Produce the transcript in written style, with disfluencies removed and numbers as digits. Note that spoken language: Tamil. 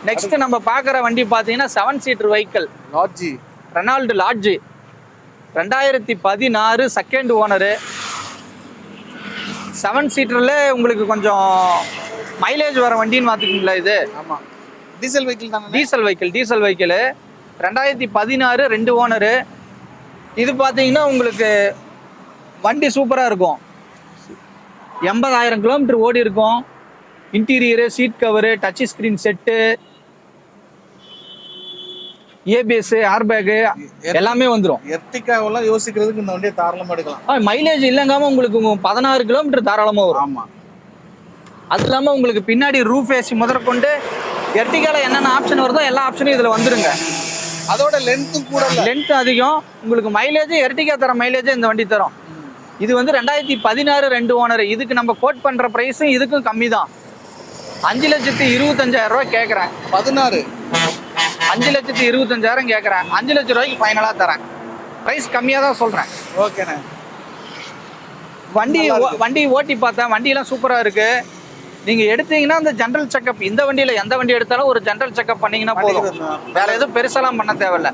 நெக்ஸ்ட் நம்ம பார்க்குற வண்டி பார்த்தீங்கன்னா 7 seater vehicle Lodgy Renault Lodgy 2016 second owner 7 சீட்டரில் உங்களுக்கு கொஞ்சம் மைலேஜ் வர வண்டின்னு பார்த்துக்கிங்களா இது. ஆமாம் டீசல் வெஹிக்கிள் தானே. Diesel vehicle 2016 2 owner. இது பார்த்தீங்கன்னா உங்களுக்கு வண்டி சூப்பராக இருக்கும். 80,000 கிலோமீட்டர் ஓடி இருக்கும். Interior, seat cover, touch screen set, ABS, air bag எல்லாமே வந்துடும். எர்டிகாவெல்லாம் யோசிக்கிறதுக்கு இந்த வண்டியை தாராளமாக எடுக்கலாம். மைலேஜ் இல்லைங்காம உங்களுக்கு 16 கிலோமீட்டர் தாராளமாக வரும். ஆமாம். அது இல்லாமல் உங்களுக்கு பின்னாடி ரூஃப் ஏசி முதற்கொண்டு எர்டிகாவில் என்னென்ன ஆப்ஷன் வருதோ எல்லா ஆப்ஷனும் இதில் வந்துருங்க. அதோட லென்த்தும் கூட லென்த் அதிகம். உங்களுக்கு மைலேஜ் எர்டிகா தர மைலேஜே இந்த வண்டி தரும். இது வந்து 2016 2 ஓனர். இதுக்கு நம்ம கோட் பண்ணுற ப்ரைஸும் இதுக்கும் கம்மி தான். 5,25,000 ரூபா கேட்குறேன். 16 5,25,000 கேட்குறேன். 5 லட்ச ரூபாய்க்கு ஃபைனலாக தரேன். ப்ரைஸ் கம்மியாக தான் சொல்கிறேன். ஓகேண்ணே. வண்டி ஓட்டி பார்த்தேன். வண்டியெல்லாம் சூப்பராக இருக்குது. நீங்கள் எடுத்தீங்கன்னா அந்த ஜென்ரல் செக்அப் இந்த வண்டியில் எந்த வண்டி எடுத்தாலும் ஒரு ஜென்ரல் செக்அப் பண்ணிங்கன்னா போதும். வேறு எதுவும் பெருசாலாம் பண்ண தேவையில்லை.